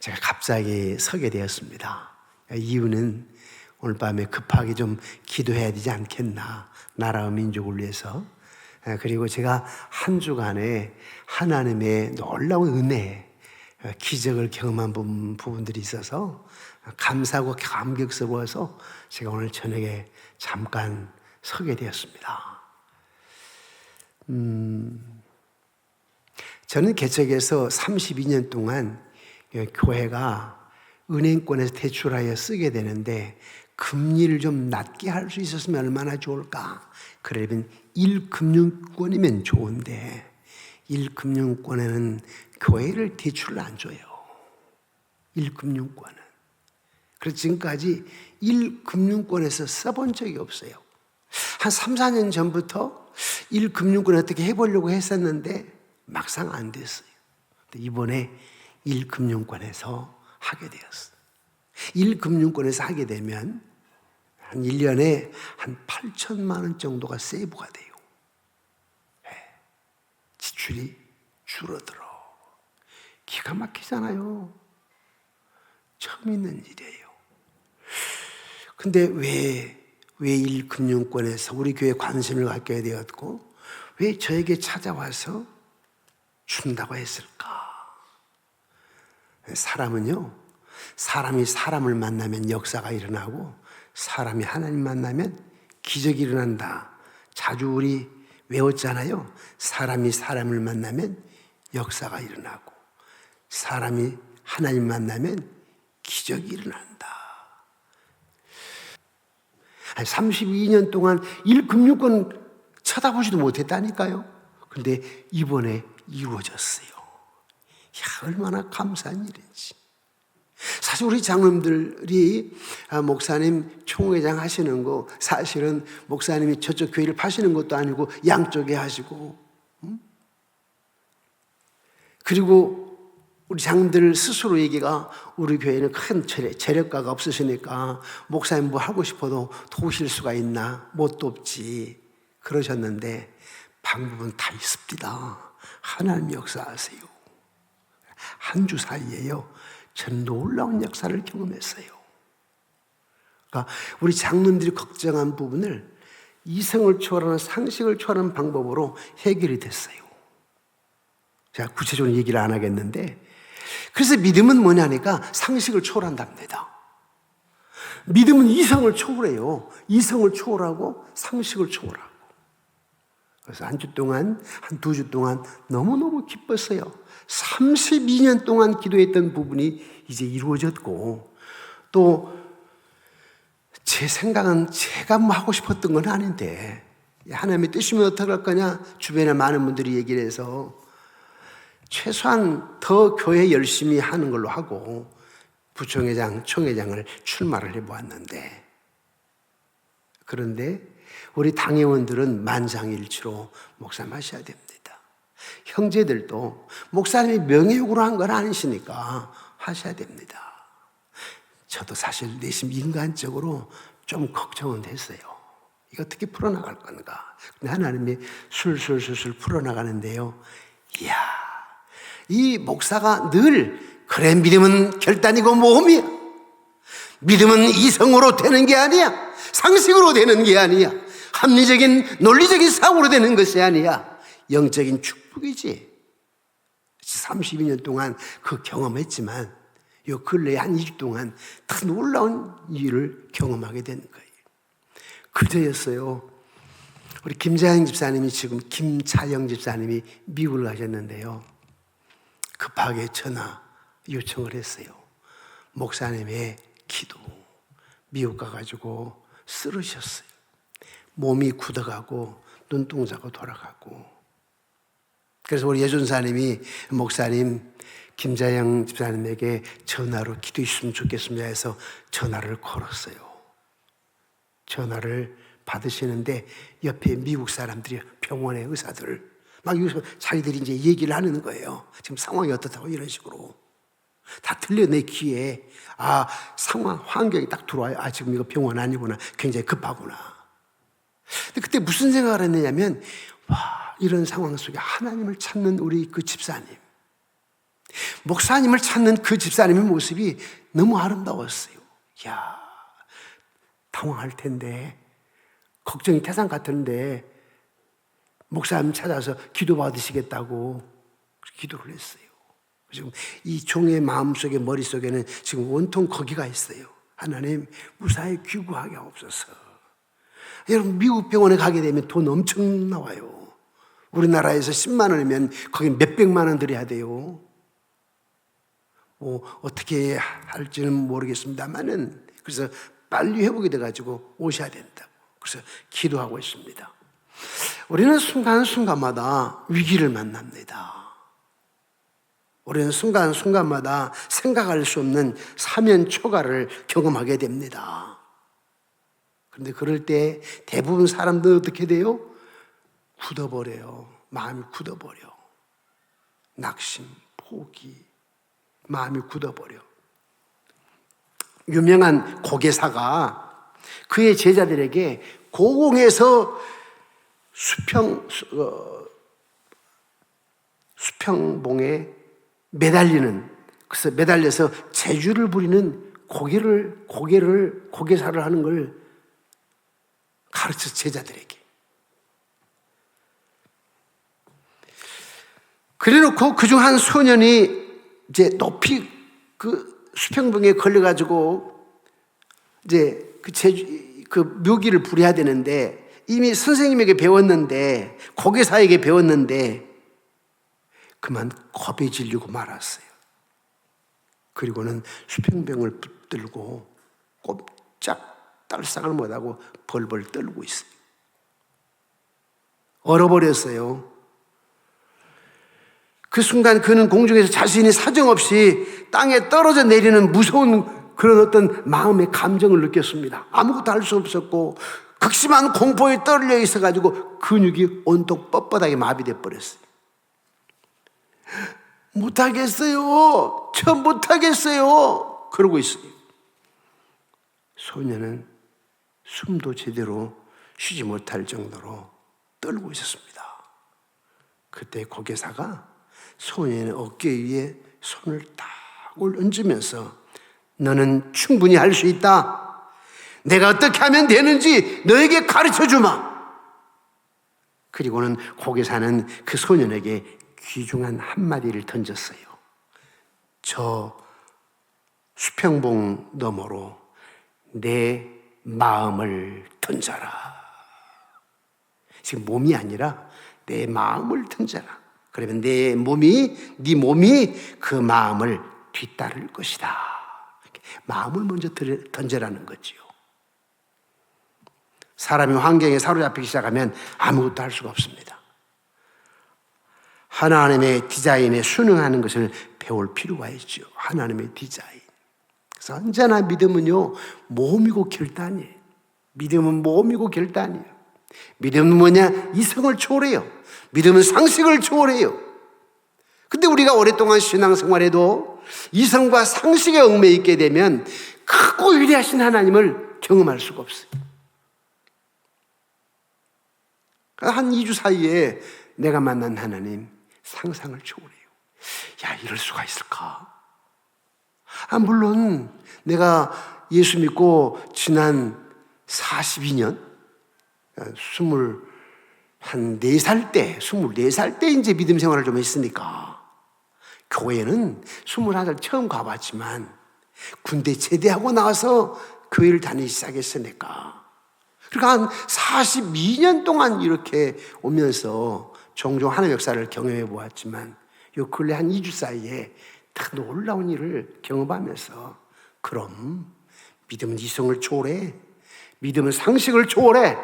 제가 갑자기 서게 되었습니다. 이유는 오늘 밤에 급하게 좀 기도해야 되지 않겠나, 나라와 민족을 위해서. 그리고 제가 한 주간에 하나님의 놀라운 은혜, 기적을 경험한 부분들이 있어서 감사하고 감격스러워서 제가 오늘 저녁에 잠깐 서게 되었습니다. 저는 개척에서 32년 동안 교회가 은행권에서 대출하여 쓰게 되는데 금리를 좀 낮게 할 수 있었으면 얼마나 좋을까? 그러면 1금융권이면 좋은데 1금융권에는 교회를 대출을 안 줘요. 1금융권은. 그래서 지금까지 1금융권에서 써본 적이 없어요. 한 3, 4년 전부터 1금융권 어떻게 해보려고 했었는데 막상 안 됐어요. 이번에 1금융권에서 하게 되었어요. 1금융권에서 하게 되면 한 1년에 한 8천만 원 정도가 세이브가 돼요. 지출이 줄어들어. 기가 막히잖아요. 처음 있는 일이에요. 근데 왜 1금융권에서 우리 교회에 관심을 갖게 되었고 왜 저에게 찾아와서 준다고 했을까? 사람은요, 사람이 사람을 만나면 역사가 일어나고 사람이 하나님 만나면 기적이 일어난다. 자주 우리 외웠잖아요. 사람이 사람을 만나면 역사가 일어나고 사람이 하나님 만나면 기적이 일어난다. 32년 동안 1금융권 쳐다보지도 못했다니까요. 근데 이번에 이루어졌어요. 얼마나 감사한 일인지. 사실 우리 장로님들이 목사님 총회장 하시는 거 사실은 목사님이 저쪽 교회를 파시는 것도 아니고 양쪽에 하시고, 그리고 우리 장로들 스스로 얘기가 우리 교회는 큰 재력가가 없으시니까 목사님 뭐 하고 싶어도 도우실 수가 있나? 뭣도 없지. 그러셨는데 방법은 다 있습니다. 하나님 역사하세요. 한 주 사이에요. 전 놀라운 역사를 경험했어요. 그러니까 우리 장로님들이 걱정한 부분을 이성을 초월하는 상식을 초월하는 방법으로 해결이 됐어요. 제가 구체적으로 얘기를 안 하겠는데, 그래서 믿음은 뭐냐니까 상식을 초월한답니다. 믿음은 이성을 초월해요. 이성을 초월하고 상식을 초월하고. 그래서 한 주 동안, 한 2주 동안 너무너무 기뻤어요. 32년 동안 기도했던 부분이 이제 이루어졌고, 또 제 생각은 제가 뭐 하고 싶었던 건 아닌데 하나님의 뜻이면 어떻게 할 거냐? 주변에 많은 분들이 얘기를 해서 최소한 더 교회 열심히 하는 걸로 하고 부총회장, 총회장을 출마를 해보았는데, 그런데 우리 당회원들은 만장일치로 목사님 하셔야 됩니다. 형제들도 목사님이 명예욕으로 한 건 아니시니까 하셔야 됩니다. 저도 사실 내심 인간적으로 좀 걱정은 됐어요. 이거 어떻게 풀어나갈 건가? 근데 하나님이 술술술술 풀어나가는데요. 이야, 이 목사가 늘 그래, 믿음은 결단이고 모험이야. 믿음은 이성으로 되는 게 아니야. 상식으로 되는 게 아니야. 합리적인 논리적인 사고로 되는 것이 아니야. 영적인 축복이지. 32년 동안 그 경험했지만 요 근래에 한 2주 동안 더 놀라운 일을 경험하게 된 거예요. 그저였어요. 우리 김자영 집사님이 지금 김자영 집사님이 미국을 가셨는데요. 급하게 전화 요청을 했어요. 목사님의 기도. 미국 가가지고 쓰러졌어요. 몸이 굳어가고 눈동자가 돌아가고. 그래서 우리 예전사님이 목사님 김자영 집사님에게 전화로 기도해 주시면 좋겠습니다 해서 전화를 걸었어요. 전화를 받으시는데 옆에 미국 사람들이, 병원의 의사들 막 여기서 자기들이 이제 얘기를 하는 거예요. 지금 상황이 어떻다고 이런 식으로. 다 들려 내 귀에. 상황, 환경이 딱 들어와요. 지금 이거 병원 아니구나. 굉장히 급하구나. 근데 그때 무슨 생각을 했느냐면, 이런 상황 속에 하나님을 찾는 우리 그 집사님. 목사님을 찾는 그 집사님의 모습이 너무 아름다웠어요. 야, 당황할 텐데, 걱정이 태산 같은데 목사님 찾아서 기도 받으시겠다고 기도를 했어요. 지금 이 종의 마음속에, 머릿속에는 지금 온통 거기가 있어요. 하나님, 무사히 귀국하게 하옵소서. 여러분, 미국 병원에 가게 되면 돈 엄청 나와요. 우리나라에서 10만 원이면 거기 몇백만 원 들여야 돼요. 어떻게 할지는 모르겠습니다만은, 그래서 빨리 회복이 돼가지고 오셔야 된다고. 그래서 기도하고 있습니다. 우리는 순간순간마다 위기를 만납니다. 우리는 순간순간마다 생각할 수 없는 사면 초가를 경험하게 됩니다. 그런데 그럴 때 대부분 사람들은 어떻게 돼요? 굳어버려요. 마음이 굳어버려. 낙심, 포기, 마음이 굳어버려. 유명한 고개사가 그의 제자들에게 고공에서 수평봉에 그래서 매달려서 재주를 부리는 고개사를 하는 걸 가르쳐, 제자들에게. 그래 놓고 그중 한 소년이 이제 높이 그 수평봉에 걸려가지고 이제 그 묘기를 부려야 되는데, 이미 선생님에게 배웠는데, 고개사에게 배웠는데 그만 겁에 질리고 말았어요. 그리고는 수평병을 붙들고 꼼짝 딸싹을 못하고 벌벌 떨고 있어요. 얼어버렸어요. 그 순간 그는 공중에서 자신이 사정없이 땅에 떨어져 내리는 무서운 그런 어떤 마음의 감정을 느꼈습니다. 아무것도 할 수 없었고 극심한 공포에 떨려 있어가지고 근육이 온통 뻣뻣하게 마비돼 버렸어요. 못하겠어요. 저 못하겠어요. 그러고 있어요. 소년은 숨도 제대로 쉬지 못할 정도로 떨고 있었습니다. 그때 고개사가 소년의 어깨 위에 손을 딱 얹으면서, 너는 충분히 할 수 있다. 내가 어떻게 하면 되는지 너에게 가르쳐주마. 그리고는 고개사는 그 소년에게 귀중한 한마디를 던졌어요. 저 수평봉 너머로 내 마음을 던져라. 지금 몸이 아니라 내 마음을 던져라. 그러면 네 몸이 그 마음을 뒤따를 것이다. 마음을 먼저 던져라는 거지요. 사람이 환경에 사로잡히기 시작하면 아무것도 할 수가 없습니다. 하나님의 디자인에 순응하는 것을 배울 필요가 있죠. 하나님의 디자인. 그래서 언제나 믿음은요, 몸이고 결단이에요. 믿음은 몸이고 결단이에요. 믿음은 뭐냐? 이성을 초월해요. 믿음은 상식을 초월해요. 근데 우리가 오랫동안 신앙생활에도 이성과 상식에 얽매여 있게 되면 크고 위대하신 하나님을 경험할 수가 없어요. 한 2주 사이에 내가 만난 하나님, 상상을 초월해요. 야, 이럴 수가 있을까? 물론 내가 예수 믿고 지난 42년, 24살 때 이제 믿음 생활을 좀 했으니까, 교회는 21살 처음 가봤지만 군대 제대하고 나와서 교회를 다니기 시작했으니까, 그러니까 한 42년 동안 이렇게 오면서 종종 하나님의 역사를 경험해 보았지만, 요 근래 한 2주 사이에 다 놀라운 일을 경험하면서, 그럼 믿음은 이성을 초월해, 믿음은 상식을 초월해,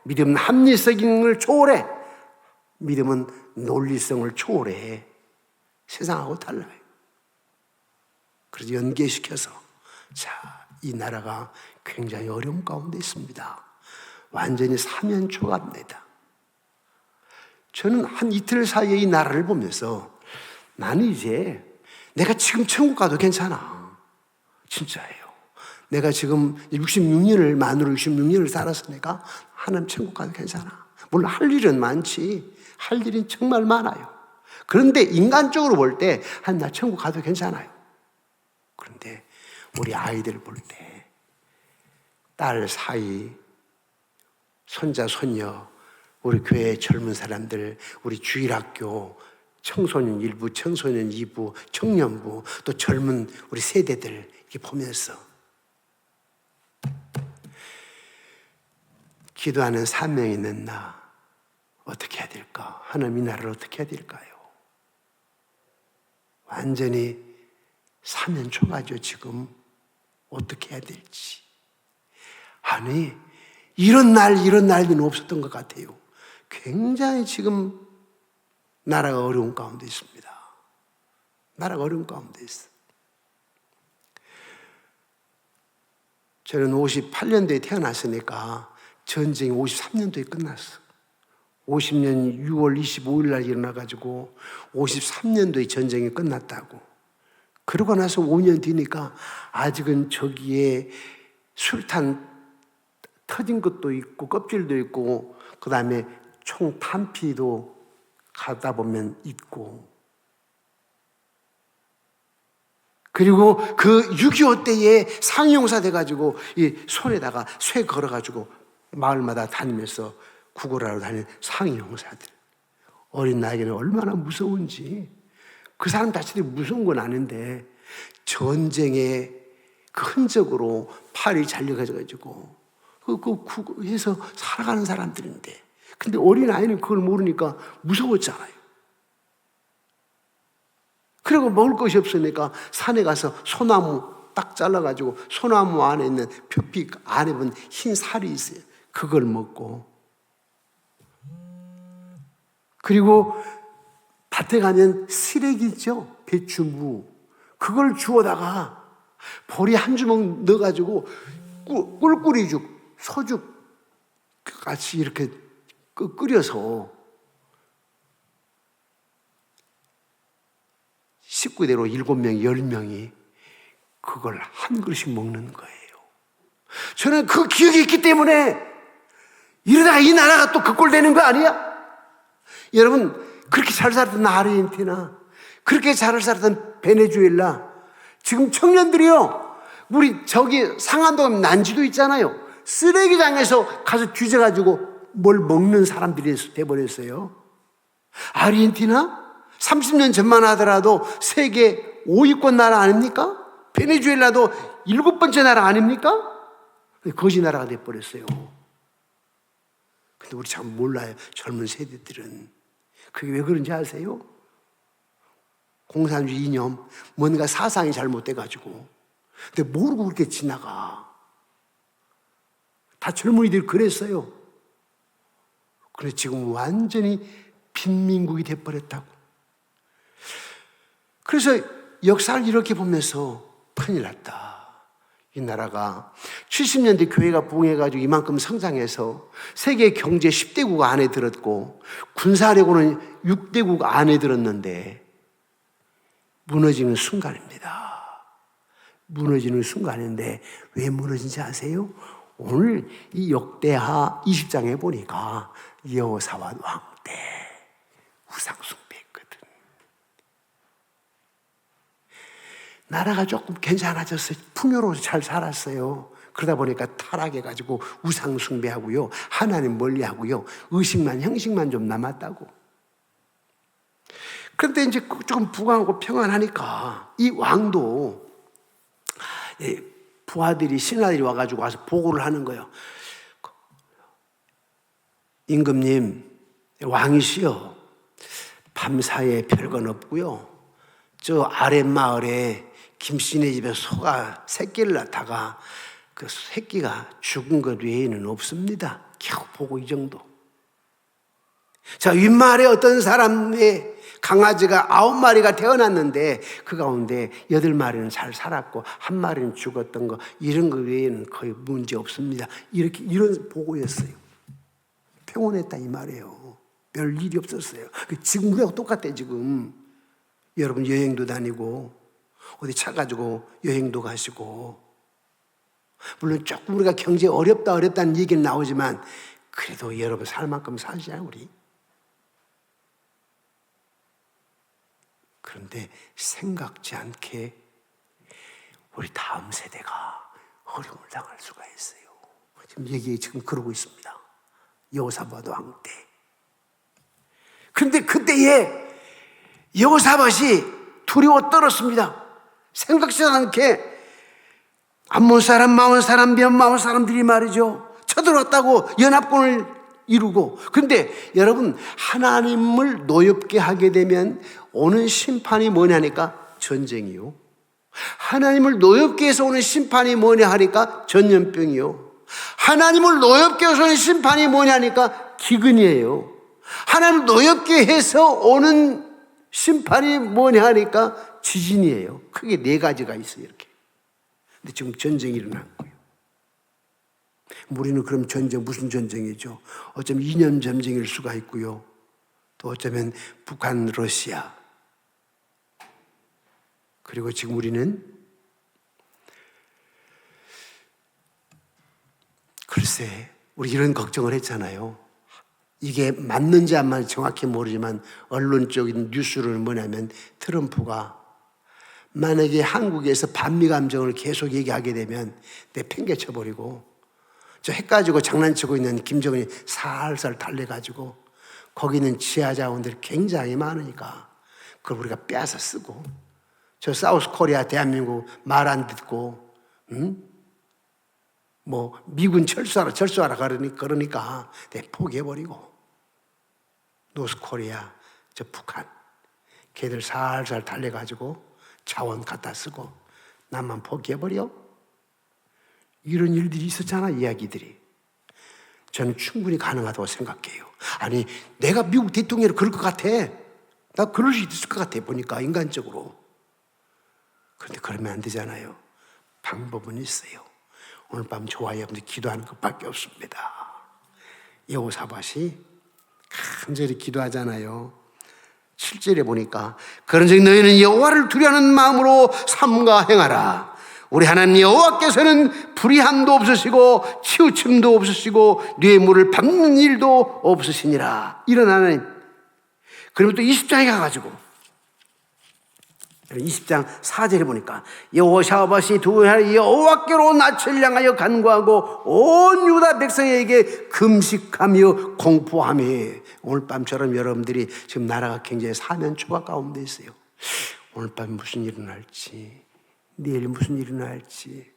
믿음은 합리성을 초월해, 믿음은 논리성을 초월해. 세상하고 달라요. 그래서 연계시켜서, 이 나라가 굉장히 어려운 가운데 있습니다. 완전히 사면초가입니다. 저는 한 이틀 사이에 이 나라를 보면서, 나는 이제 내가 지금 천국 가도 괜찮아. 진짜예요. 내가 지금 만으로 66년을 살았으니까 하나님 천국 가도 괜찮아. 물론 할 일은 많지. 할 일은 정말 많아요. 그런데 인간적으로 볼 때 나 천국 가도 괜찮아요. 그런데 우리 아이들 볼 때 딸 사이, 손자, 손녀, 우리 교회 젊은 사람들, 우리 주일학교, 청소년 1부, 청소년 2부, 청년부, 또 젊은 우리 세대들 이렇게 보면서 기도하는 사명이 있는 나 어떻게 해야 될까? 하나님 이 나라를 어떻게 해야 될까요? 완전히 사면 초가죠. 지금 어떻게 해야 될지. 아니 이런 날은 없었던 것 같아요. 굉장히 지금 나라가 어려운 가운데 있습니다. 나라가 어려운 가운데 있어. 저는 58년도에 태어났으니까 전쟁이 53년도에 끝났어. 50년 6월 25일 날 일어나가지고 53년도에 전쟁이 끝났다고. 그러고 나서 5년 뒤니까 아직은 저기에 술탄 터진 것도 있고 껍질도 있고 그 다음에 총 탄피도 가다 보면 있고, 그리고 그 6.25 때에 상용사 돼가지고 이 손에다가 쇠 걸어가지고 마을마다 다니면서 구걸하러 다니는 상용사들, 어린 나이에는 얼마나 무서운지. 그 사람 자체들이 무서운 건 아는데 전쟁의 그 흔적으로 팔이 잘려가지고 해서 살아가는 사람들인데, 근데 어린아이는 그걸 모르니까 무서웠잖아요. 그리고 먹을 것이 없으니까 산에 가서 소나무 딱 잘라가지고 소나무 안에 있는 표피 안에 보면 흰 살이 있어요. 그걸 먹고, 그리고 밭에 가면 쓰레기 있죠? 배추, 무. 그걸 주워다가 보리 한 주먹 넣어가지고 꿀꿀이죽, 소죽 같이 이렇게 끓여서 식구대로 7명, 10명이 그걸 한 그릇씩 먹는 거예요. 저는 그 기억이 있기 때문에 이러다가 이 나라가 또 그 꼴 되는 거 아니야? 여러분, 그렇게 잘 살았던 아르헨티나, 그렇게 잘 살았던 베네수엘라, 지금 청년들이요, 우리 저기 상암동 난지도 있잖아요. 쓰레기장에서 가서 뒤져가지고 뭘 먹는 사람들이 돼버렸어요. 아르헨티나? 30년 전만 하더라도 세계 5위권 나라 아닙니까? 베네수엘라도 7번째 나라 아닙니까? 거지 나라가 돼버렸어요. 근데 우리 참 몰라요. 젊은 세대들은. 그게 왜 그런지 아세요? 공산주의 이념, 뭔가 사상이 잘못돼가지고. 근데 모르고 그렇게 지나가. 다 젊은이들이 그랬어요. 그래서 지금 완전히 빈민국이 돼버렸다고. 그래서 역사를 이렇게 보면서 큰일 났다. 이 나라가 70년대 교회가 부흥해가지고 이만큼 성장해서 세계 경제 10대국 안에 들었고 군사력으로는 6대국 안에 들었는데 무너지는 순간입니다. 무너지는 순간인데 왜 무너진지 아세요? 오늘 이 역대하 20장에 보니까 여호사밧 왕 때 우상 숭배했거든. 나라가 조금 괜찮아졌어요. 풍요로워서 잘 살았어요. 그러다 보니까 타락해가지고 우상 숭배하고요, 하나님 멀리하고요, 의식만 형식만 좀 남았다고. 그런데 이제 조금 부강하고 평안하니까 이 왕도 부하들이, 신하들이 와가지고 와서 보고를 하는 거예요. 임금님, 왕이시여, 밤사이에 별건 없고요, 저 아랫마을에 김씨네 집에 소가 새끼를 낳다가 그 새끼가 죽은 것 외에는 없습니다. 겨우 보고 이 정도. 자, 윗마을에 어떤 사람의 강아지가 9마리가 태어났는데 그 가운데 8마리는 잘 살았고 1마리는 죽었던 거, 이런 거 외에는 거의 문제 없습니다. 이런 보고였어요. 평온했다 이 말이에요. 별 일이 없었어요. 지금 우리하고 똑같아. 지금 여러분 여행도 다니고 어디 차 가지고 여행도 가시고, 물론 조금 우리가 경제 어렵다는 얘기는 나오지만 그래도 여러분 살 만큼 살자 우리. 그런데 생각지 않게 우리 다음 세대가 어려움을 당할 수가 있어요. 지금 얘기 지금 그러고 있습니다. 여호사밧 왕 때. 그런데 그때에 여호사밧이 두려워 떨었습니다. 생각지 않게 암몬 사람, 마온 사람, 변마온 사람들이 말이죠, 쳐들어왔다고 연합군을 이루고. 그런데 여러분, 하나님을 노엽게 하게 되면 오는 심판이 뭐냐니까 전쟁이요. 하나님을 노엽게 해서 오는 심판이 뭐냐 하니까 전염병이요. 하나님을 노엽게 해서 오는 심판이 뭐냐니까 기근이에요. 하나님을 노엽게 해서 오는 심판이 뭐냐 하니까 지진이에요. 크게 네 가지가 있어요, 이렇게. 근데 지금 전쟁이 일어난 거예요. 우리는 그럼 전쟁, 무슨 전쟁이죠? 어쩌면 이념 전쟁일 수가 있고요. 또 어쩌면 북한, 러시아. 그리고 지금 우리는 글쎄, 우리 이런 걱정을 했잖아요. 이게 맞는지 안 맞는지 정확히 모르지만 언론적인 뉴스로는 뭐냐면 트럼프가 만약에 한국에서 반미 감정을 계속 얘기하게 되면 내 팽개쳐버리고 저 핵 가지고 장난치고 있는 김정은이 살살 달래가지고 거기 있는 지하 자원들이 굉장히 많으니까 그걸 우리가 빼앗아 쓰고 저 사우스 코리아 대한민국 말 안 듣고 뭐 미군 철수하라 그러니까 내 포기해버리고 노스 코리아 저 북한 걔들 살살 달래가지고 자원 갖다 쓰고 나만 포기해버려? 이런 일들이 있었잖아, 이야기들이. 저는 충분히 가능하다고 생각해요. 아니, 내가 미국 대통령이 그럴 것 같아. 나 그럴 수 있을 것 같아, 보니까, 인간적으로. 그런데 그러면 안 되잖아요. 방법은 있어요. 오늘 밤 좋아요. 근데 기도하는 것밖에 없습니다. 여호사밧이 간절히 기도하잖아요. 7절에 보니까 그런즉 너희는 여호와를 두려워하는 마음으로 삼가 행하라. 우리 하나님 여호와께서는 불의함도 없으시고 치우침도 없으시고 뇌물을 받는 일도 없으시니라. 이런 하나님. 그리고 또 20장에 가가지고 20장 4절에 보니까 여호사밧이 여호와께로 낯을 향하여 간구하고 온 유다 백성에게 금식하며 공포하며. 오늘 밤처럼 여러분들이 지금 나라가 굉장히 사면 초가 가운데 있어요. 오늘 밤 무슨 일이 날지, 내일 무슨 일이 날지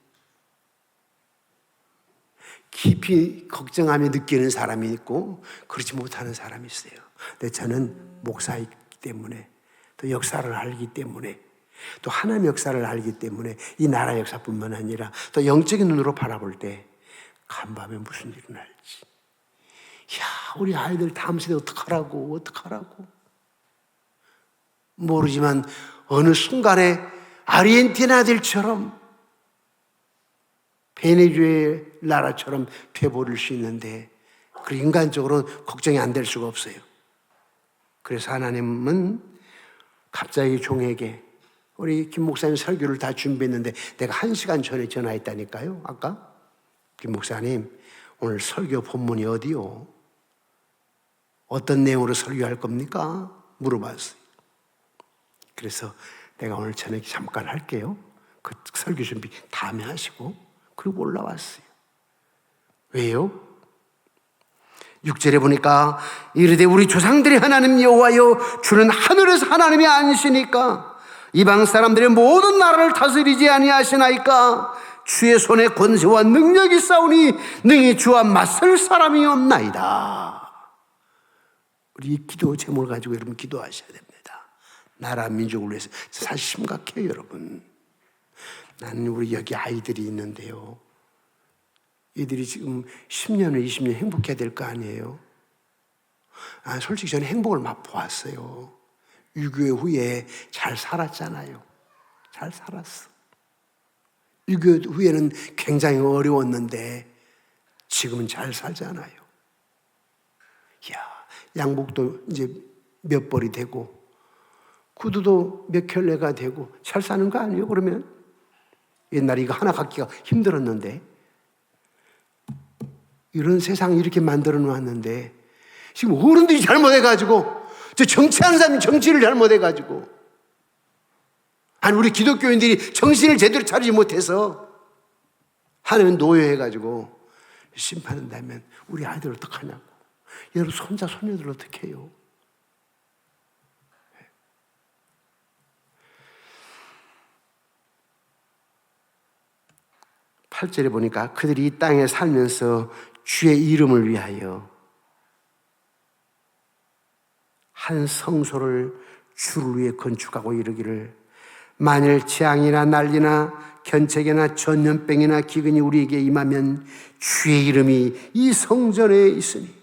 깊이 걱정하며 느끼는 사람이 있고 그렇지 못하는 사람이 있어요. 근데 저는 목사이기 때문에 또 역사를 알기 때문에 또 하나님의 역사를 알기 때문에 이 나라 역사뿐만 아니라 또 영적인 눈으로 바라볼 때 간밤에 무슨 일이 날지, 야, 우리 아이들 다음 세대 어떡하라고 모르지만 어느 순간에 아르헨티나들처럼 베네수엘라처럼 돼버릴 수 있는데 그 인간적으로는 걱정이 안 될 수가 없어요. 그래서 하나님은 갑자기 종에게, 우리 김 목사님 설교를 다 준비했는데 내가 1시간 전에 전화했다니까요. 아까 김 목사님 오늘 설교 본문이 어디요? 어떤 내용으로 설교할 겁니까? 물어봤어요. 그래서 내가 오늘 저녁에 잠깐 할게요. 그 설교 준비 다음에 하시고 그리고 올라왔어요. 왜요? 6절에 보니까 이르되 우리 조상들의 하나님 여호와여 주는 하늘에서 하나님이 아니시니까 이방 사람들의 모든 나라를 다스리지 아니하시나이까 주의 손에 권세와 능력이 싸우니 능히 주와 맞설 사람이 없나이다. 우리 이 기도 제목을 가지고 여러분 기도하셔야 됩니다. 나라 민족을 위해서. 사실 심각해요, 여러분. 나는 우리 여기 아이들이 있는데요, 이들이 지금 10년, 20년 행복해야 될 거 아니에요? 솔직히 저는 행복을 맛보았어요. 6.25 후에 잘 살았잖아요. 잘 살았어. 6.25 후에는 굉장히 어려웠는데 지금은 잘 살잖아요. 이야, 양복도 이제 몇 벌이 되고 구두도 몇 켤레가 되고 잘 사는 거 아니에요? 그러면 옛날에 이거 하나 갖기가 힘들었는데 이런 세상을 이렇게 만들어 놓았는데 지금 어른들이 잘못해가지고 저 정치하는 사람이 정치를 잘못해가지고 아니 우리 기독교인들이 정신을 제대로 차리지 못해서 하나님은 노여해가지고 심판한다면 우리 아이들 어떡하냐고. 여러분 손자 손녀들 어떻게 해요? 8절에 보니까 그들이 이 땅에 살면서 주의 이름을 위하여 한 성소를 주를 위해 건축하고 이르기를 만일 재앙이나 난리나 견책이나 전염병이나 기근이 우리에게 임하면 주의 이름이 이 성전에 있으니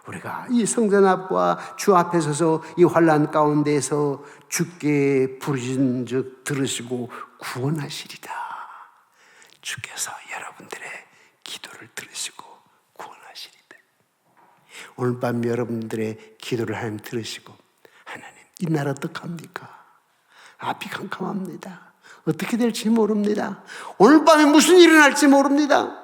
우리가 이 성전 앞과 주 앞에 서서 이 환난 가운데에서 주께 부르짖은 즉 들으시고 구원하시리다. 주께서 여러분들의 기도를 들으시고 구원하시리다. 오늘 밤 여러분들의 기도를 하나님 들으시고 하나님 이 나라 어떡합니까? 앞이 캄캄합니다. 어떻게 될지 모릅니다. 오늘 밤에 무슨 일이 일어날지 모릅니다.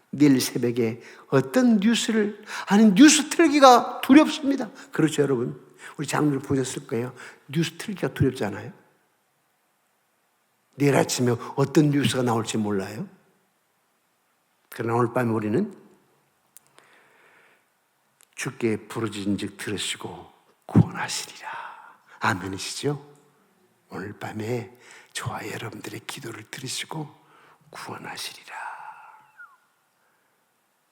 내일 새벽에 어떤 뉴스를 아니 뉴스 틀기가 두렵습니다. 그렇죠 여러분? 우리 장로를 보셨을 거예요. 뉴스 틀기가 두렵잖아요. 내일 아침에 어떤 뉴스가 나올지 몰라요. 그러나 오늘 밤에 우리는 주께 부르짖은 즉 들으시고 구원하시리라. 아멘이시죠? 오늘 밤에 저와 여러분들의 기도를 들으시고 구원하시리라.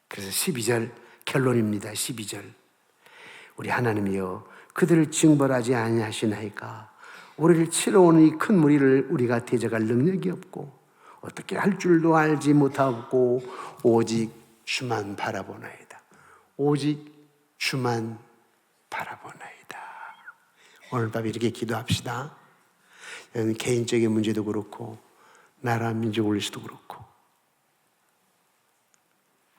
그래서 12절 결론입니다. 12절 우리 하나님이여 그들을 징벌하지 아니하시나이까 우리를 치러 오는 이 큰 무리를 우리가 대적할 능력이 없고 어떻게 할 줄도 알지 못하고 오직 주만 바라보나이다. 오직 주만 바라보나이다. 오늘 밤 이렇게 기도합시다. 개인적인 문제도 그렇고 나라 민족 올리시도 그렇고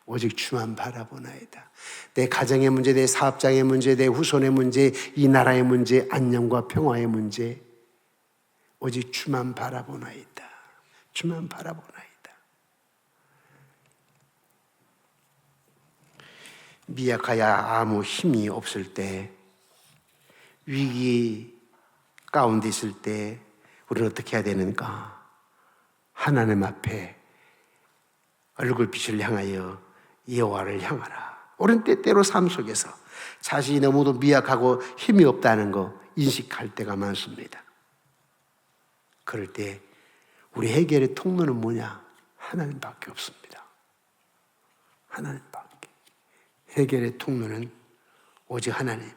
오직 주만 바라보나이다. 내 가정의 문제, 내 사업장의 문제, 내 후손의 문제, 이 나라의 문제, 안녕과 평화의 문제 오직 주만 바라보나이다. 주만 바라보나이다. 미약하여 아무 힘이 없을 때 위기 가운데 있을 때 우리는 어떻게 해야 되는가? 하나님 앞에 얼굴빛을 향하여 여호와를 향하라. 우리는 때때로 삶 속에서 자신이 너무도 미약하고 힘이 없다는 거 인식할 때가 많습니다. 그럴 때 우리 해결의 통로는 뭐냐? 하나님밖에 없습니다. 하나님밖에. 해결의 통로는 오직 하나님.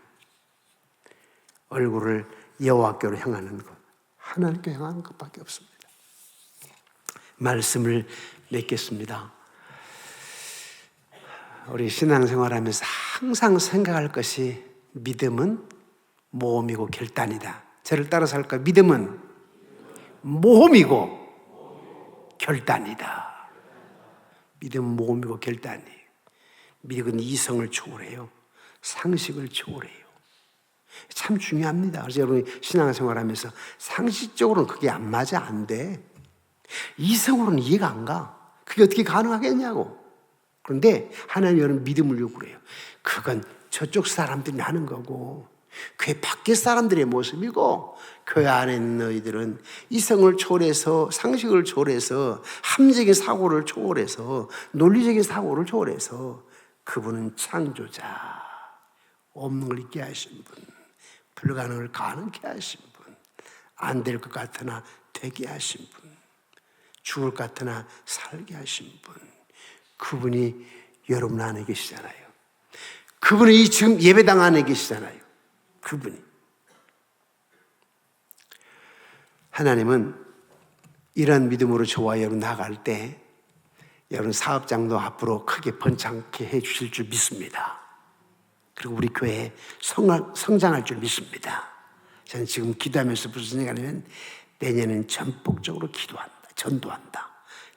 얼굴을 여호와께로 향하는 것, 하나님께 향하는 것밖에 없습니다. 말씀을 맺겠습니다. 우리 신앙생활하면서 항상 생각할 것이 믿음은 모험이고 결단이다. 저를 따라서 할까요? 믿음은 모험이고 결단이다. 믿음은 모험이고 결단이에요. 믿음은 이성을 초월해요. 상식을 초월해요. 참 중요합니다. 그래서 여러분이 신앙생활하면서 상식적으로는 그게 안 맞아, 안 돼. 이성으로는 이해가 안 가. 그게 어떻게 가능하겠냐고. 그런데 하나님 여러분 믿음을 요구해요. 그건 저쪽 사람들이 하는 거고 교회 밖의 사람들의 모습이고 교회 안에 있는 너희들은 이성을 초월해서 상식을 초월해서 합리적인 사고를 초월해서 논리적인 사고를 초월해서 그분은 창조자, 없는 걸 있게 하신 분, 불가능을 가능케 하신 분, 안 될 것 같으나 되게 하신 분, 죽을 것 같으나 살게 하신 분, 그분이 여러분 안에 계시잖아요. 그분이 지금 예배당 안에 계시잖아요. 그분이. 하나님은 이런 믿음으로 저와 여러분 나갈 때 여러분 사업장도 앞으로 크게 번창케 해 주실 줄 믿습니다. 그리고 우리 교회 성장할 줄 믿습니다. 저는 지금 기도하면서 무슨 생각하냐면 내년엔 전폭적으로 기도한다. 전도한다.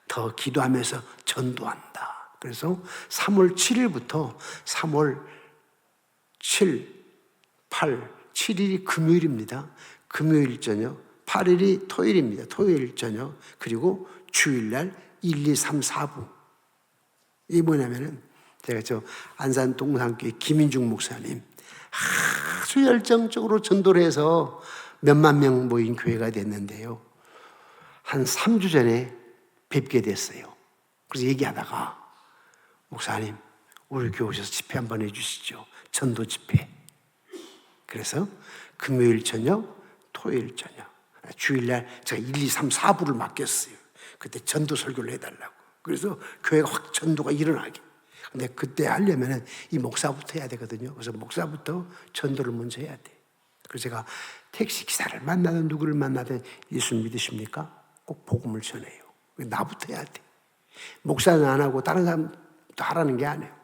더 기도하면서 전도한다. 그래서 3월 7일부터 3월 7, 8, 7일이 금요일입니다. 금요일 저녁, 8일이 토요일입니다. 토요일 저녁, 그리고 주일날 1, 2, 3, 4부. 이게 뭐냐면은 제가 저 안산 동산교회 김인중 목사님 아주 열정적으로 전도를 해서 몇만 명 모인 교회가 됐는데요. 한 3주 전에 뵙게 됐어요. 그래서 얘기하다가 목사님, 우리 교회 오셔서 집회 한번 해주시죠. 전도 집회. 그래서 금요일 저녁, 토요일 저녁, 주일날 제가 1, 2, 3, 4부를 맡겼어요. 그때 전도 설교를 해달라고. 그래서 교회가 확 전도가 일어나게. 근데 그때 하려면은 이 목사부터 해야 되거든요. 그래서 목사부터 전도를 먼저 해야 돼. 그래서 제가 택시 기사를 만나든 누구를 만나든 예수 믿으십니까? 꼭 복음을 전해요. 나부터 해야 돼. 목사는 안 하고 다른 사람도 하라는 게 아니에요.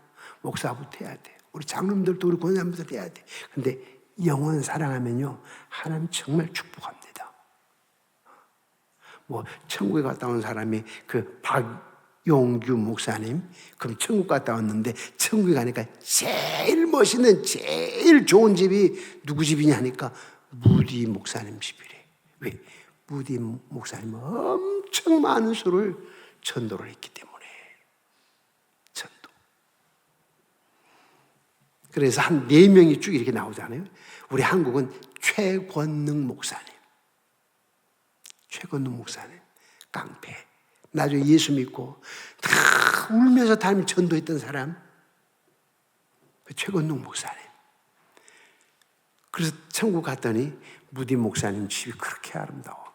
목사부터 해야 돼. 우리 장로님들도 우리 권사님들도 해야 돼. 근데 영혼 사랑하면요, 하나님 정말 축복합니다. 뭐 천국에 갔다 온 사람이 그 박용규 목사님, 그럼 천국 갔다 왔는데 천국에 가니까 제일 멋있는 제일 좋은 집이 누구 집이냐 하니까 무디 목사님 집이래. 왜? 무디 목사님은 엄청 많은 수를 전도를 했기 때문에. 전도. 그래서 한 4명이 쭉 이렇게 나오잖아요. 우리 한국은 최권능 목사님. 최권능 목사님. 깡패. 나중에 예수 믿고 다 울면서 다니며 전도했던 사람. 최권능 목사님. 그래서 천국 갔더니 무디 목사님 집이 그렇게 아름다웠고,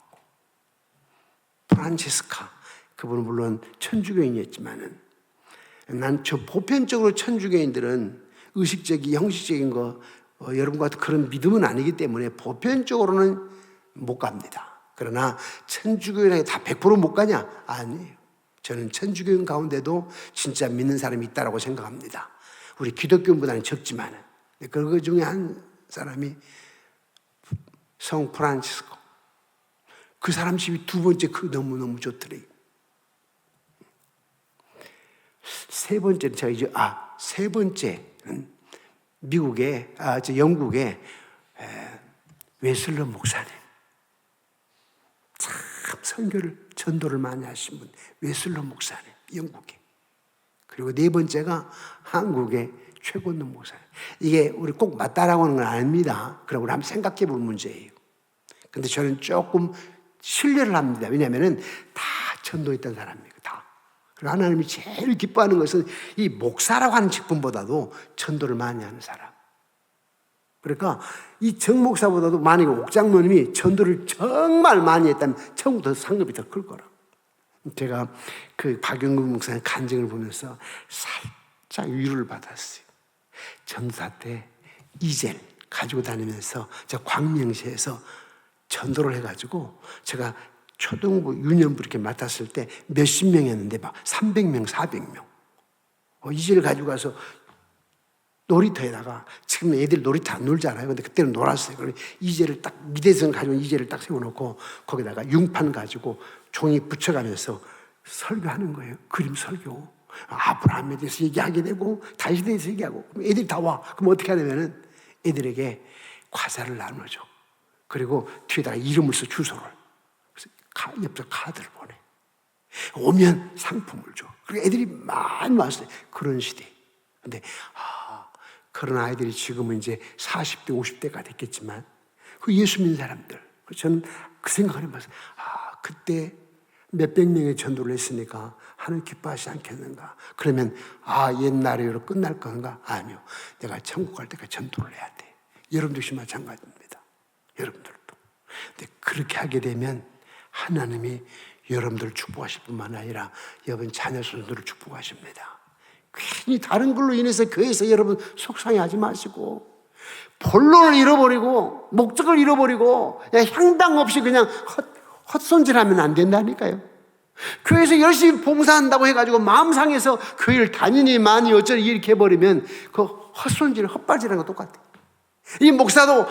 프란체스카, 그분은 물론 천주교인이었지만은, 난 저 보편적으로 천주교인들은 의식적인 형식적인 거 여러분과 같은 그런 믿음은 아니기 때문에 보편적으로는 못 갑니다. 그러나 천주교인에게 다 100% 못 가냐? 아니에요. 저는 천주교인 가운데도 진짜 믿는 사람이 있다고 생각합니다. 우리 기독교인보다는 적지만은. 그 중에 한 사람이 성 프란치스코. 그 사람 집이 2번째 그 너무너무 좋더래요. 3번째는 제가 이제, 3번째는 미국의, 영국의 웨슬러 목사님. 참 선교를, 전도를 많이 하신 분. 웨슬러 목사님, 영국에. 그리고 4번째가 한국의 최권능 목사님. 이게 우리 꼭 맞다라고 하는 건 아닙니다. 그럼 우리 한번 생각해 볼 문제예요. 근데 저는 조금 신뢰를 합니다. 왜냐하면 다 전도했던 사람이에요. 다. 그리고 하나님이 제일 기뻐하는 것은 이 목사라고 하는 직분보다도 전도를 많이 하는 사람. 그러니까 이 정목사보다도 만약에 옥장로님이 전도를 정말 많이 했다면 처음부터 상급이 더 클 거라. 제가 그 박영근 목사님 간증을 보면서 살짝 위로를 받았어요. 전사 때 이젤 가지고 다니면서 제가 광명시에서 전도를 해가지고 제가 초등부, 유년부 이렇게 맡았을 때 몇십 명이었는데 막 300명, 400명. 이젤을 가지고 가서 놀이터에다가, 지금 애들 놀이터 안 놀잖아요. 근데 그때는 놀았어요. 그러면 이젤을 딱, 미대성 가지고 이젤을 딱 세워놓고 거기다가 융판 가지고 종이 붙여가면서 설교하는 거예요. 그림 설교. 아브라함에 대해서 얘기하게 되고 다윗에 대해서 얘기하고, 그럼 애들이 다 와. 그럼 어떻게 하냐면은 애들에게 과자를 나눠줘. 그리고 뒤에다가 이름을 써, 주소를. 그래서 옆에서 카드를 보내. 오면 상품을 줘. 그리고 애들이 많이 왔어요. 그런 시대. 근데 그런 아이들이 지금은 이제 40대, 50대가 됐겠지만 그 예수 믿는 사람들. 저는 그 생각을 해봤어요. 그때 몇백 명의 전도를 했으니까 하나님 기뻐하시지 않겠는가? 그러면 옛날에로 끝날 건가? 아니요. 내가 천국 갈 때까지 전도를 해야 돼. 여러분도 역시 마찬가지입니다. 여러분들도. 근데 그렇게 하게 되면 하나님이 여러분들을 축복하실 뿐만 아니라 여러분 자녀 손들을 축복하십니다. 괜히 다른 걸로 인해서 교회에서 여러분 속상해하지 마시고, 본론을 잃어버리고 목적을 잃어버리고 그냥 향당 없이 그냥 헛손질하면 안 된다니까요. 교회에서 열심히 봉사한다고 해가지고 마음 상해서 교회를 다니니 많이 어쩌니 이렇게 해버리면 그 헛손질, 헛발질하는 거 똑같아요. 이 목사도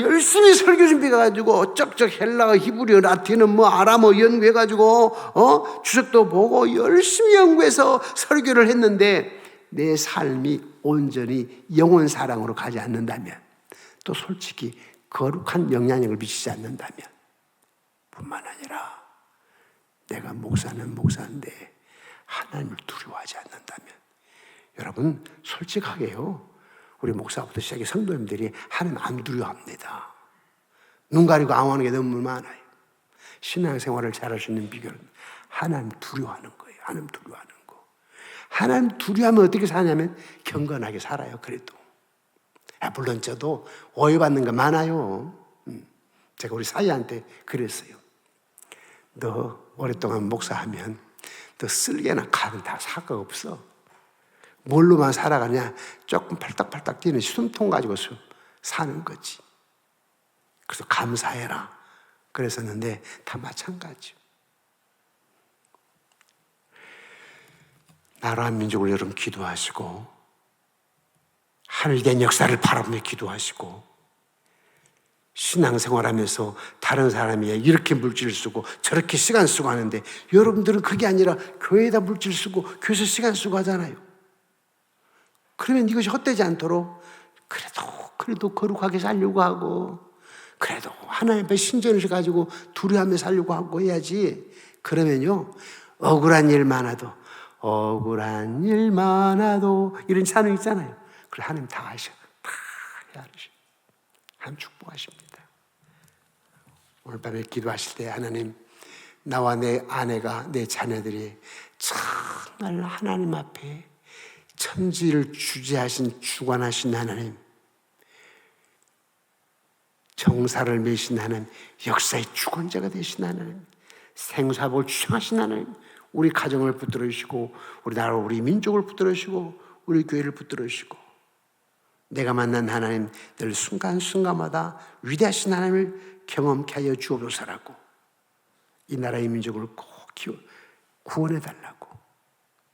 열심히 설교 준비해가지고 쩍쩍 헬라어, 히브리어, 라틴어, 아람어 연구해가지고 주석도 보고 열심히 연구해서 설교를 했는데 내 삶이 온전히 영혼 사랑으로 가지 않는다면, 또 솔직히 거룩한 영향력을 미치지 않는다면, 뿐만 아니라 내가 목사는 목사인데 하나님을 두려워하지 않는다면, 여러분 솔직하게요, 우리 목사부터 시작해 성도님들이 하나님 안 두려워합니다. 눈 가리고 앙호하는 게 너무 많아요. 신앙생활을 잘할 수 있는 비결은 하나님 두려워하는 거예요. 하나님 두려워하는 거. 하나님 두려워하면 어떻게 사냐면 경건하게 살아요. 그래도. 물론 저도 오해받는 거 많아요. 제가 우리 사이한테 그랬어요. 너 오랫동안 목사하면 너 쓸개나 칼은 다 사과 없어. 뭘로만 살아가냐? 조금 팔딱팔딱 뛰는 숨통 가지고 사는 거지. 그래서 감사해라. 그랬었는데 다 마찬가지요. 나라와 민족을 여러분 기도하시고 하늘된 역사를 바라보며 기도하시고 신앙생활하면서 다른 사람이 이렇게 물질 쓰고 저렇게 시간 쓰고 하는데 여러분들은 그게 아니라 교회에다 물질 쓰고 교회에서 시간 쓰고 하잖아요. 그러면 이것이 헛되지 않도록 그래도 거룩하게 살려고 하고 그래도 하나님 앞에 신전을 가지고 두려워하며 살려고 하고 해야지. 그러면요 억울한 일 많아도 이런 찬양 있잖아요. 그걸 하나님 다 아셔. 다 알으셔. 하나님 축복하십니다. 오늘 밤에 기도하실 때 하나님 나와 내 아내가 내 자녀들이 정말 하나님 앞에 천지를 주재하신 주관하신 하나님 정사를 메신 하나님 역사의 주권자가 되신 하나님 생사복을 주장하신 하나님 우리 가정을 붙들어 주시고 우리 나라 우리 민족을 붙들어 주시고 우리 교회를 붙들어 주시고 내가 만난 하나님 늘 순간순간마다 위대하신 하나님을 경험케 하여 주옵소서라고 이 나라의 민족을 꼭 구원해 달라고.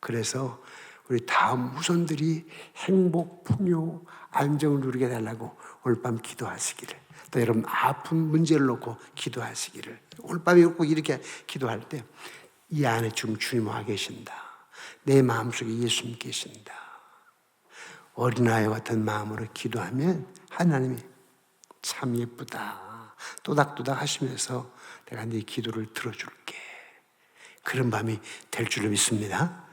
그래서 우리 다음 후손들이 행복, 풍요, 안정을 누리게 달라고 오늘 밤 기도하시기를. 또 여러분 아픈 문제를 놓고 기도하시기를. 오늘 밤에 꼭 이렇게 기도할 때 이 안에 지금 주님 와 계신다. 내 마음속에 예수님 계신다. 어린아이 같은 마음으로 기도하면 하나님이 참 예쁘다. 또닥또닥 하시면서 내가 네 기도를 들어줄게. 그런 밤이 될 줄로 믿습니다.